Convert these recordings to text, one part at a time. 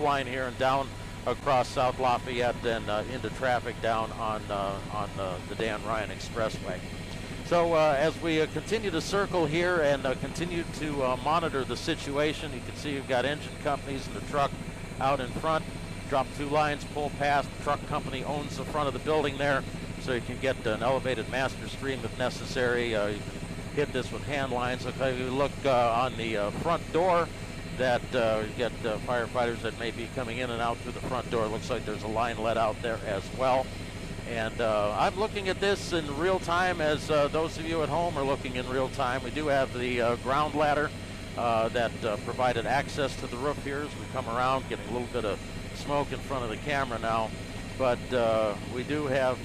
roof line here and down across South Lafayette and into traffic down on the Dan Ryan Expressway. So as we continue to circle here and continue to monitor the situation, you can see you've got engine companies and the truck out in front. Drop 2 lines, pull past. The truck company owns the front of the building there, so you can get an elevated master stream if necessary. You can hit this with hand lines. If you look on the front door, that you get firefighters that may be coming in and out through the front door. It looks like there's a line let out there as well. And I'm looking at this in real time as those of you at home are looking in real time. We do have the ground ladder that provided access to the roof here as we come around, getting a little bit of smoke in front of the camera now. But we do have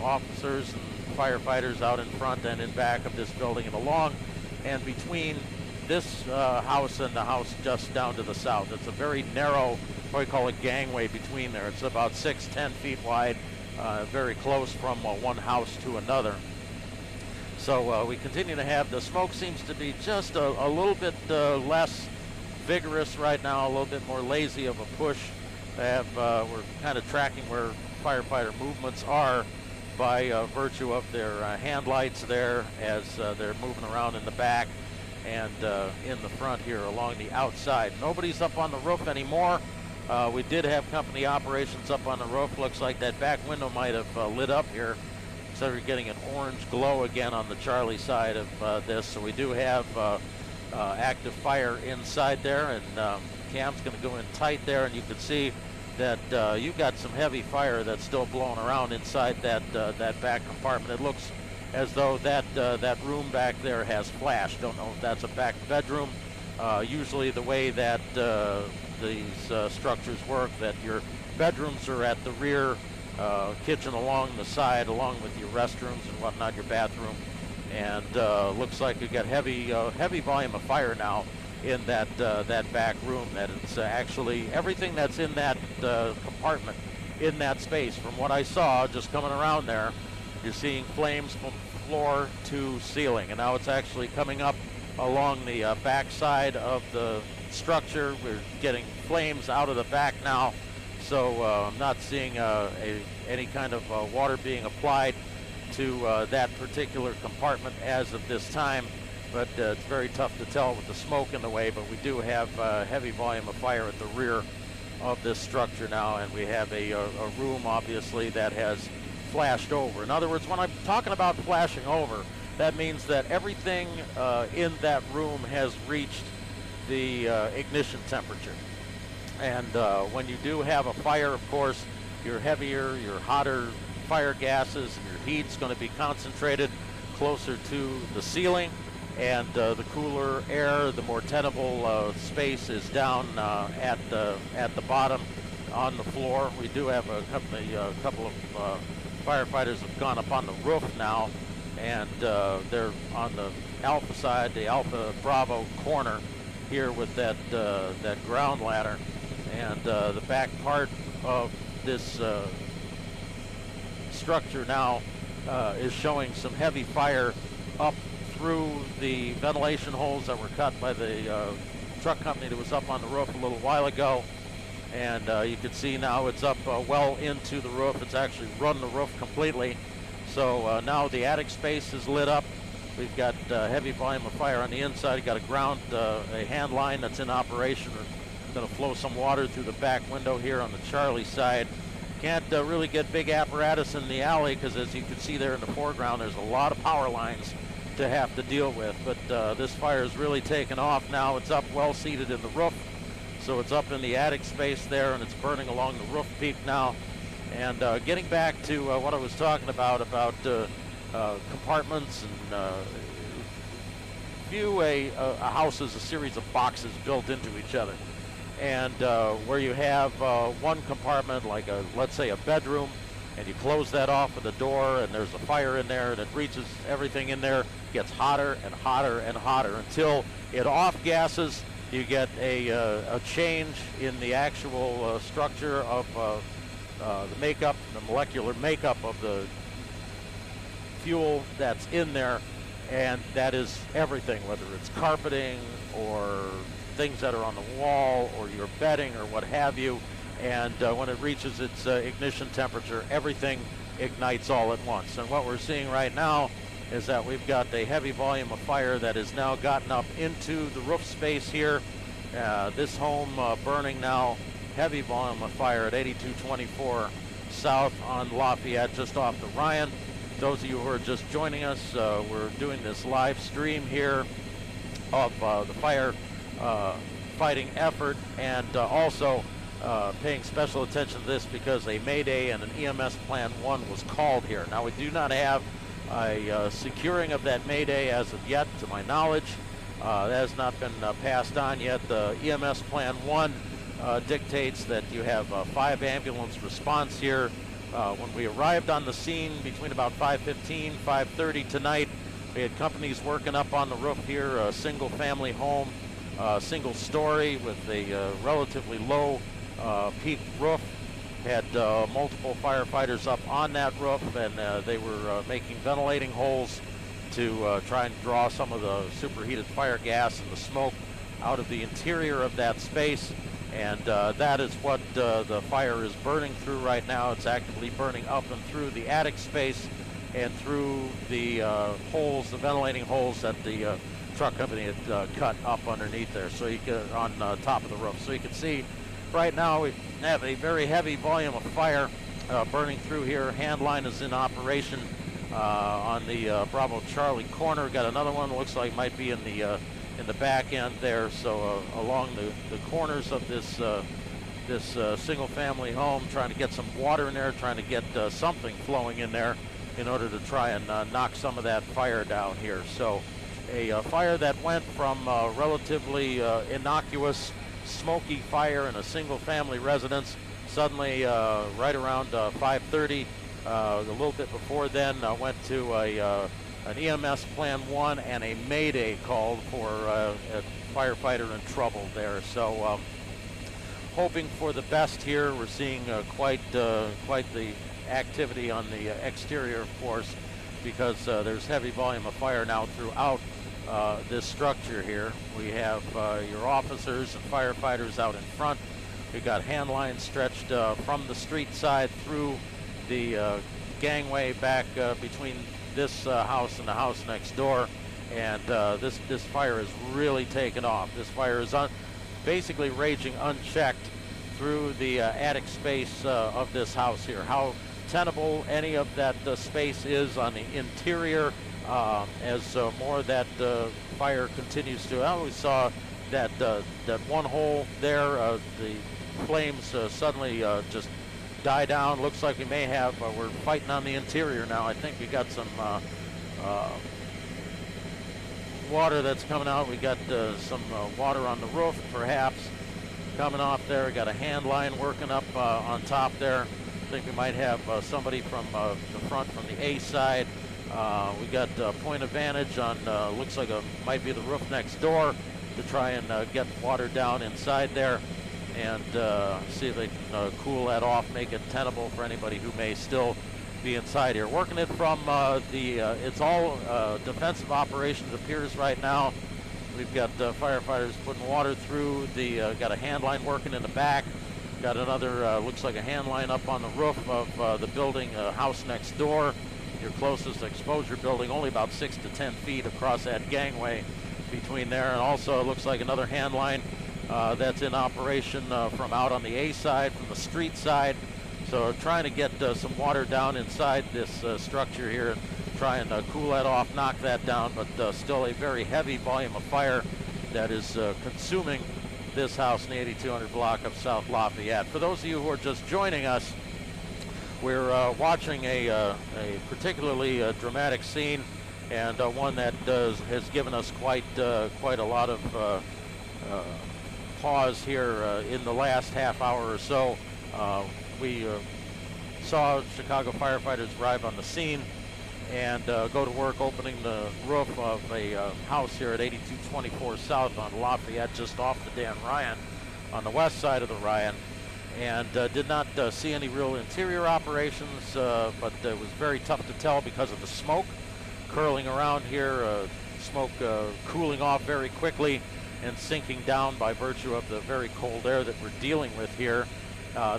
officers and firefighters out in front and in back of this building and along and between this house and the house just down to the south. It's a very narrow, what we call a gangway between there. It's about 6-10 feet wide, very close from one house to another. So we continue to have, the smoke seems to be just a little bit less vigorous right now, a little bit more lazy of a push. We're kind of tracking where firefighter movements are by virtue of their hand lights there as they're moving around in the back and in the front here along the outside. Nobody's up on the roof anymore. We did have company operations up on the roof. Looks like that back window might have lit up here. So we're getting an orange glow again on the Charlie side of this. So we do have active fire inside there, and Cam's going to go in tight there, and you can see that you've got some heavy fire that's still blowing around inside that back compartment. It looks as though that room back there has flashed. Don't know if that's a back bedroom. Usually the way that these structures work, that your bedrooms are at the rear, kitchen along the side, along with your restrooms and whatnot, your bathroom. And looks like you've got heavy volume of fire now in that back room. That it's actually everything that's in that compartment, in that space. From what I saw, just coming around there, you're seeing flames from floor to ceiling, and now it's actually coming up along the back side of the structure. We're getting flames out of the back now, so I'm not seeing any kind of water being applied to that particular compartment as of this time. But it's very tough to tell with the smoke in the way, but we do have heavy volume of fire at the rear of this structure now, and we have a room, obviously, that has flashed over. In other words, when I'm talking about flashing over, that means that everything in that room has reached the ignition temperature. And when you do have a fire, of course, your heavier, your hotter fire gases, and your heat's going to be concentrated closer to the ceiling. And the cooler air, the more tenable space is down at the bottom on the floor. We do have a couple of firefighters have gone up on the roof now, and they're on the Alpha side, the Alpha Bravo corner here with that ground ladder. And the back part of this structure now is showing some heavy fire up through the ventilation holes that were cut by the truck company that was up on the roof a little while ago. And you can see now it's up well into the roof. It's actually run the roof completely. So now the attic space is lit up. We've got heavy volume of fire on the inside. You've got a hand line that's in operation. We're going to flow some water through the back window here on the Charlie side. Can't really get big apparatus in the alley because, as you can see there in the foreground, there's a lot of power lines to have to deal with. But this fire is really taken off now. It's up well seated in the roof, so it's up in the attic space there, and it's burning along the roof peak now. And getting back to what I was talking about compartments, and view a house as a series of boxes built into each other. And where you have one compartment, like let's say a bedroom, and you close that off with a door, and there's a fire in there, and it reaches everything in there, gets hotter and hotter and hotter until it off gases. You get a change in the actual structure of the makeup, the molecular makeup of the fuel that's in there, and that is everything, whether it's carpeting or things that are on the wall or your bedding or what have you. And when it reaches its ignition temperature, everything ignites all at once. And what we're seeing right now is that we've got a heavy volume of fire that has now gotten up into the roof space here. This home burning now, heavy volume of fire at 8224 South on Lafayette, just off the Ryan. Those of you who are just joining us, we're doing this live stream here of the fire fighting effort, and also paying special attention to this because a Mayday and an EMS Plan 1 was called here. Now, we do not have a securing of that Mayday as of yet, to my knowledge. That has not been passed on yet. The EMS Plan 1 dictates that you have 5 ambulance response here. When we arrived on the scene between about 5:15, 5:30 tonight, we had companies working up on the roof here, a single family home, single story with a relatively low peak roof. Had multiple firefighters up on that roof, and they were making ventilating holes to try and draw some of the superheated fire gas and the smoke out of the interior of that space. And that is what the fire is burning through right now. It's actively burning up and through the attic space and through the holes, the ventilating holes that the truck company had cut up underneath there, so you can, on top of the roof. So you can see right now we have a very heavy volume of fire burning through here. Hand line is in operation on the Bravo Charlie corner. Got another one that looks like might be in the back end there. So along the corners of this single family home, trying to get some water in there, trying to get something flowing in there in order to try and knock some of that fire down here. So a fire that went from relatively innocuous smoky fire in a single family residence, suddenly right around 5:30, a little bit before then, went to an EMS Plan 1 and a Mayday called for a firefighter in trouble there. So hoping for the best here. We're seeing quite the activity on the exterior, of course, because there's heavy volume of fire now throughout this structure here. We have your officers and firefighters out in front. We've got hand lines stretched from the street side through the gangway back between this house and the house next door, and this fire is really taken off. This fire is basically raging unchecked through the attic space of this house here. How tenable any of that space is on the interior as more of that fire continues to. I always saw that one hole there, the flames suddenly just die down. Looks like we may have, we're fighting on the interior now. I think we got some water that's coming out. We got some water on the roof perhaps coming off there. We got a hand line working up on top there. I think we might have somebody from the front from the A side. We got point of vantage on, looks like might be the roof next door, to try and get water down inside there and see if they can cool that off, make it tenable for anybody who may still be inside here. Working it from it's all defensive operations appears right now. We've got firefighters putting water through got a hand line working in the back. Got another, looks like a hand line up on the roof of the building, house next door. Your closest exposure building, only about 6 to 10 feet across that gangway between there. And also it looks like another hand line that's in operation from out on the A side, from the street side. So trying to get some water down inside this structure here and try and cool that off, knock that down, but still a very heavy volume of fire that is consuming this house in the 8200 block of South Lafayette. For those of you who are just joining us, we're watching a particularly dramatic scene, and one that has given us quite a lot of pause here in the last half hour or so. We saw Chicago firefighters arrive on the scene and go to work opening the roof of a house here at 8224 South on Lafayette, just off the Dan Ryan, on the west side of the Ryan. And did not see any real interior operations, but it was very tough to tell because of the smoke curling around here, smoke cooling off very quickly. and sinking down by virtue of the very cold air that we're dealing with here.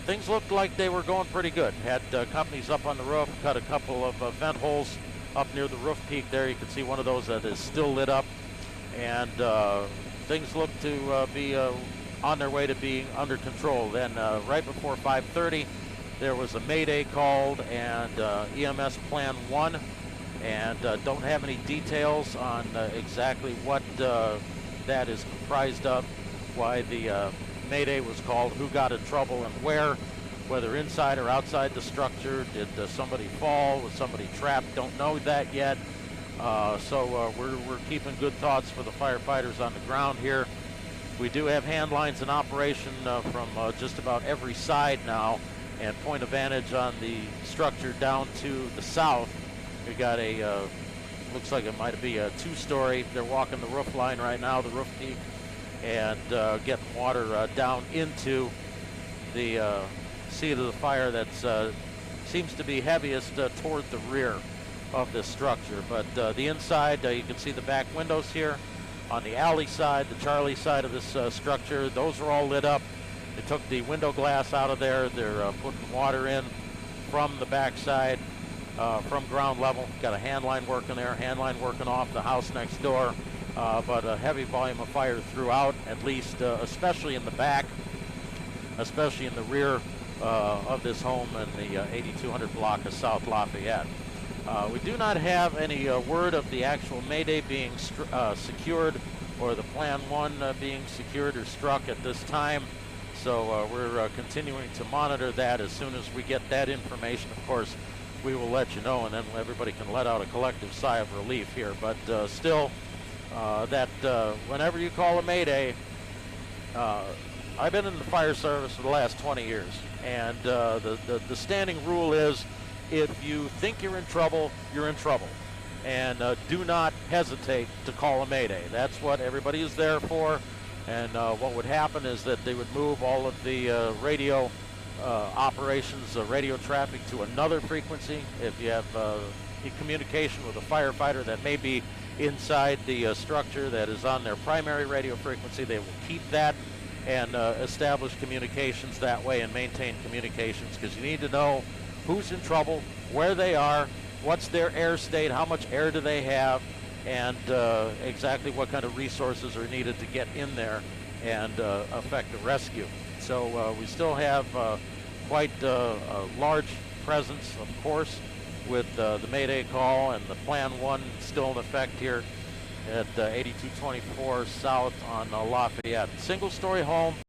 Things looked like they were going pretty good. Had companies up on the roof, cut a couple of vent holes up near the roof peak there. You can see one of those that is still lit up, and things look to be on their way to being under control. Then right before 5:30, there was a Mayday called, and EMS Plan 1, and don't have any details on exactly what that is comprised of, why the Mayday was called, who got in trouble and whether inside or outside the structure. Did somebody fall? Was somebody trapped? Don't know that yet. So we're keeping good thoughts for the firefighters on the ground here. We do have hand lines in operation from just about every side now, and point of vantage on the structure down to the south. We got a, looks like it might be a 2-story. They're walking the roof line right now, the roof peak, and getting water down into the seat of the fire that seems to be heaviest toward the rear of this structure. But the inside, you can see the back windows here. On the alley side, the Charlie side of this structure, those are all lit up. They took the window glass out of there. They're putting water in from the back side, from ground level. Got a hand line working there, hand line working off the house next door. But a heavy volume of fire throughout, at least, especially in the back, especially in the rear of this home in the 8200 block of South Lafayette. We do not have any word of the actual Mayday being secured, or the Plan 1 being secured or struck at this time. So we're continuing to monitor that. As soon as we get that information, of course, we will let you know, and then everybody can let out a collective sigh of relief here. But still, whenever you call a Mayday, I've been in the fire service for the last 20 years, and the standing rule is, if you think you're in trouble, you're in trouble. And do not hesitate to call a Mayday. That's what everybody is there for. And what would happen is that they would move all of the radio operations, radio traffic, to another frequency. If you have communication with a firefighter that may be inside the structure that is on their primary radio frequency, they will keep that and establish communications that way and maintain communications, because you need to know who's in trouble, where they are, what's their air state, how much air do they have, and exactly what kind of resources are needed to get in there and effect a rescue. So we still have quite a large presence, of course, with the Mayday call and the Plan 1 still in effect here at 8224 South on Lafayette. Single-story home.